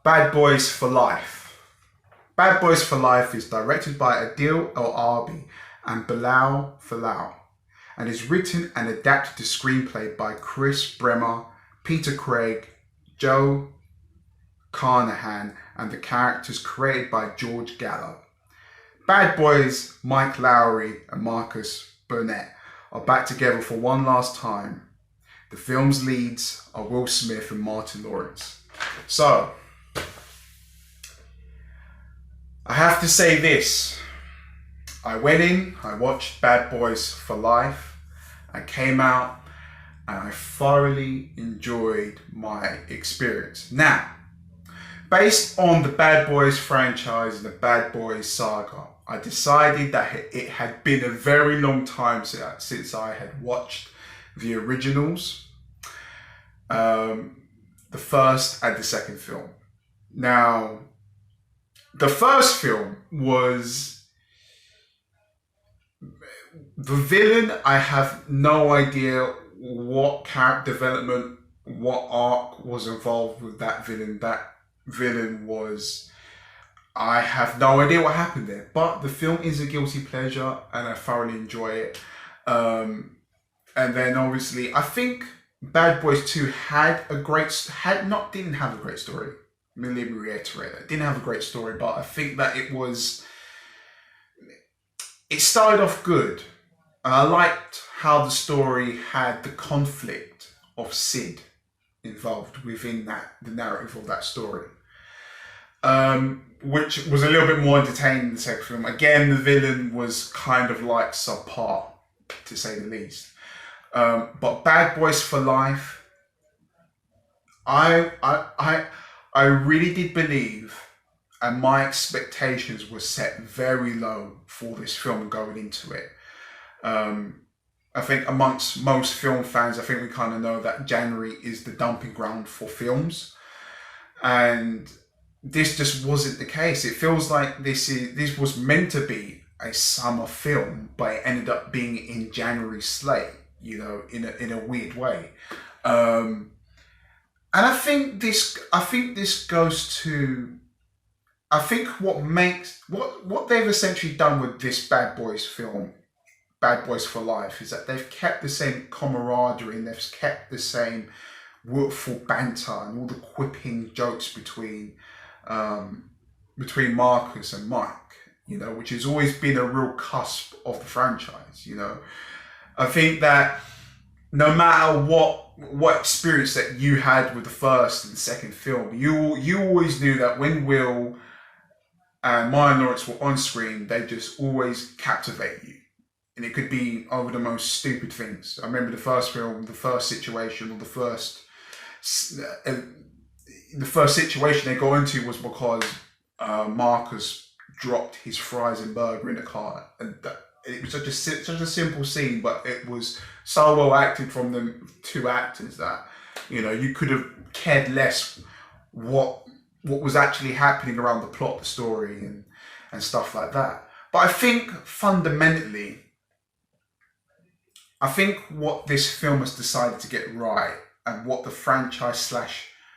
Bad Boys for Life. Bad Boys for Life is directed by Adil El Arbi and Bilal Falal, and is written and adapted to screenplay by Chris Bremer, Peter Craig, Joe Carnahan, and the characters created by George Gallo. Bad Boys Mike Lowry and Marcus Burnett are back together for one last time. The film's leads are Will Smith and Martin Lawrence. So, I have to say this. I went in, I watched Bad Boys for Life, I came out, and I thoroughly enjoyed my experience. Now, based on the Bad Boys franchise and the Bad Boys saga, I decided that it had been a very long time since I had watched the originals, the first and the second film. Now, the first film was the villain. I have no idea what character development, what arc was involved with that villain. That villain was, I have no idea what happened there. But the film is a guilty pleasure and I thoroughly enjoy it. And then obviously, I think Bad Boys 2 didn't have a great story. Let me reiterate that. It didn't have a great story, but I think that it started off good. And I liked how the story had the conflict of Sid involved within the narrative of that story. Which was a little bit more entertaining in the second film. Again, the villain was kind of like subpar, to say the least. But Bad Boys for Life, I really did believe, and my expectations were set very low for this film going into it. I think amongst most film fans, I think we kind of know that January is the dumping ground for films. And this just wasn't the case. It feels like this was meant to be a summer film, but it ended up being in January slate, in a weird way. And I think this goes to, I think what they've essentially done with this Bad Boys film, Bad Boys for Life, is that they've kept the same camaraderie and they've kept the same wilful banter and all the quipping jokes between Marcus and Mike, which has always been a real cusp of the franchise. I think that no matter what experience that you had with the first and the second film, you always knew that when Will and Martin Lawrence were on screen, they just always captivate you. And it could be over the most stupid things. I remember the first film, the first situation, or the first situation they go into was because Marcus dropped his fries and burger in the car, and it was such a simple scene, but it was so well acted from the two actors that you could have cared less what was actually happening around the plot, the story, and stuff like that. But I think fundamentally, what this film has decided to get right, and what the franchise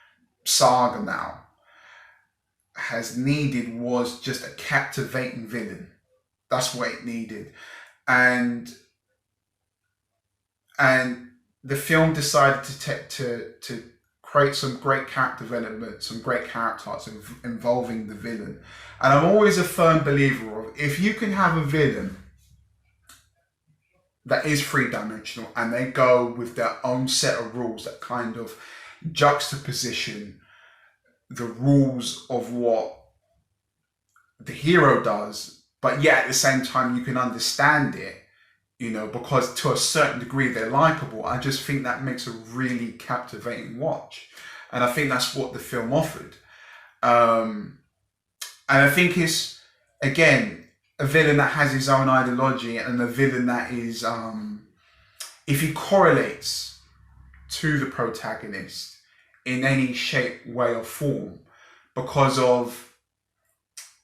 / saga now has needed, was just a captivating villain. That's what it needed. And the film decided to create some great character development, some great character arcs involving the villain. And I'm always a firm believer of, if you can have a villain that is three-dimensional and they go with their own set of rules that kind of juxtaposition the rules of what the hero does, but yet at the same time you can understand it, because to a certain degree they're likable. I just think that makes a really captivating watch. And I think that's what the film offered. And I think it's, again, a villain that has his own ideology, and a villain that is, if he correlates to the protagonist in any shape, way or form, because of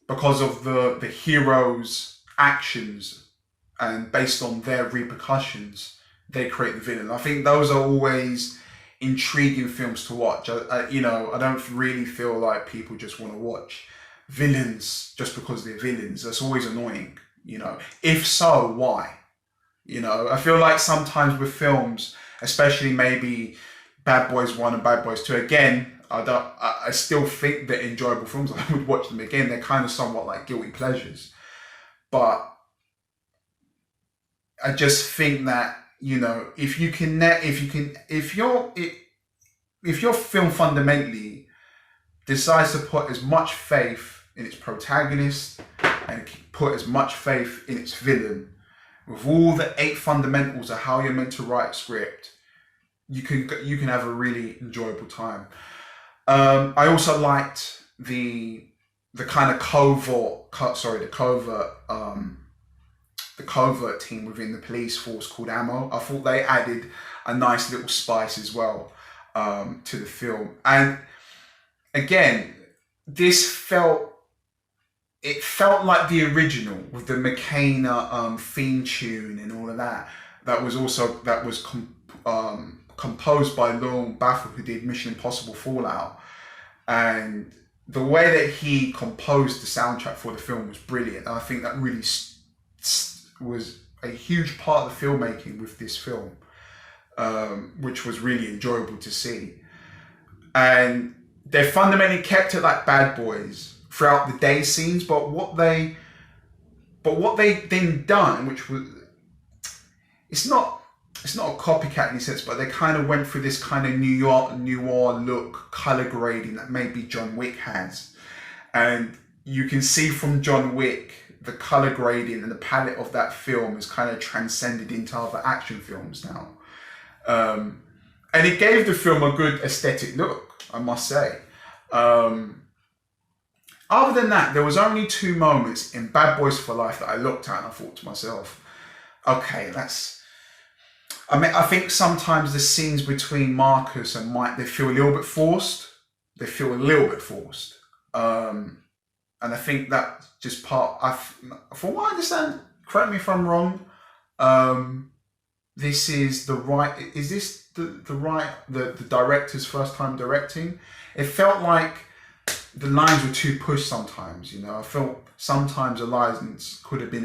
the hero's actions, and based on their repercussions, they create the villain. I think those are always intriguing films to watch. You know, I don't really feel like people just want to watch villains just because they're villains. That's always annoying, you know. If so, why? You know, I feel like sometimes with films, especially maybe Bad Boys 1 and Bad Boys 2, again, I still think they're enjoyable films. I would watch them again. They're kind of somewhat like guilty pleasures. But I just think that, you know, if your film fundamentally decides to put as much faith in its protagonist and put as much faith in its villain, with all the 8 fundamentals of how you're meant to write a script, you can have a really enjoyable time. I also liked the kind of the covert team within the police force called Ammo. I thought they added a nice little spice as well to the film. And again, it felt like the original with the McCain theme tune and all of that. That was composed by Lil Baffle, who did Mission Impossible Fallout. And the way that he composed the soundtrack for the film was brilliant. And I think that really was a huge part of the filmmaking with this film, which was really enjoyable to see. And they fundamentally kept it like Bad Boys throughout the day scenes, but what they then done, which was, it's not a copycat in any sense, but they kind of went through this kind of New York noir look, color grading that maybe John Wick has. And you can see from John Wick, the color grading and the palette of that film is kind of transcended into other action films now. And it gave the film a good aesthetic look, I must say. Other than that, there was only 2 moments in Bad Boys for Life that I looked at and I thought to myself, okay, I think sometimes the scenes between Marcus and Mike, they feel a little bit forced. And I think that just from what I understand, correct me if I'm wrong, this is the director's first time directing? It felt like the lines were too pushed sometimes, you know. I felt sometimes the lines could have been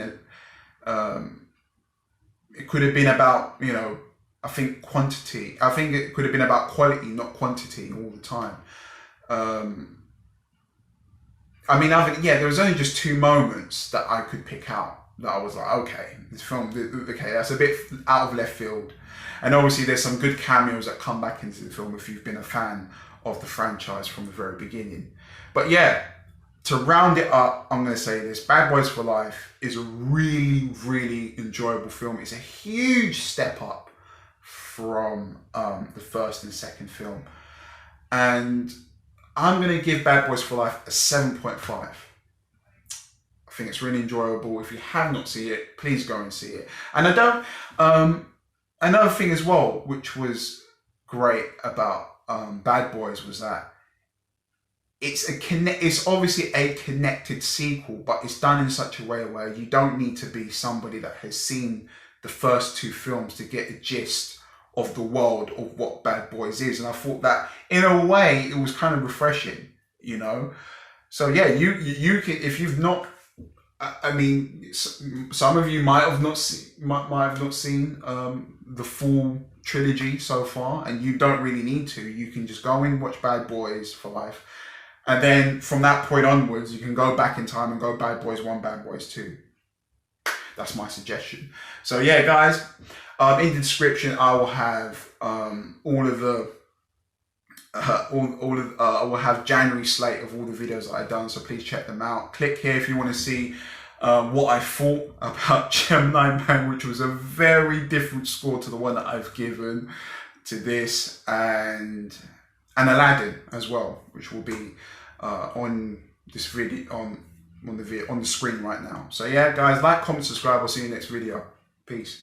it could have been about, you know, I think quantity. I think it could have been about quality, not quantity all the time. I mean, there was only just 2 moments that I could pick out that I was like, okay, this film, okay, that's a bit out of left field. And obviously there's some good cameos that come back into the film if you've been a fan of the franchise from the very beginning. But yeah, to round it up, I'm going to say this. Bad Boys for Life is a really, really enjoyable film. It's a huge step up from the first and second film. And I'm going to give Bad Boys for Life a 7.5. I think it's really enjoyable. If you have not seen it, please go and see it. And another thing as well, which was great about Bad Boys, was that it's obviously a connected sequel, but it's done in such a way where you don't need to be somebody that has seen the first 2 films to get a gist of the world of what Bad Boys is. And I thought that in a way it was kind of refreshing, you know. So yeah, you can, if you've not, I mean, some of you might have not seen the full trilogy so far, and you don't really need to. You can just go and watch Bad Boys for Life, and then from that point onwards, you can go back in time and go Bad Boys 1, Bad Boys 2. That's my suggestion. So yeah, guys, in the description I will have I will have January slate of all the videos that I've done. So please check them out. Click here if you want to see what I thought about Gemini Man, which was a very different score to the one that I've given to this, and Aladdin as well, which will be on this video on the screen right now. So yeah, guys, like, comment, subscribe. I'll see you next video. Peace.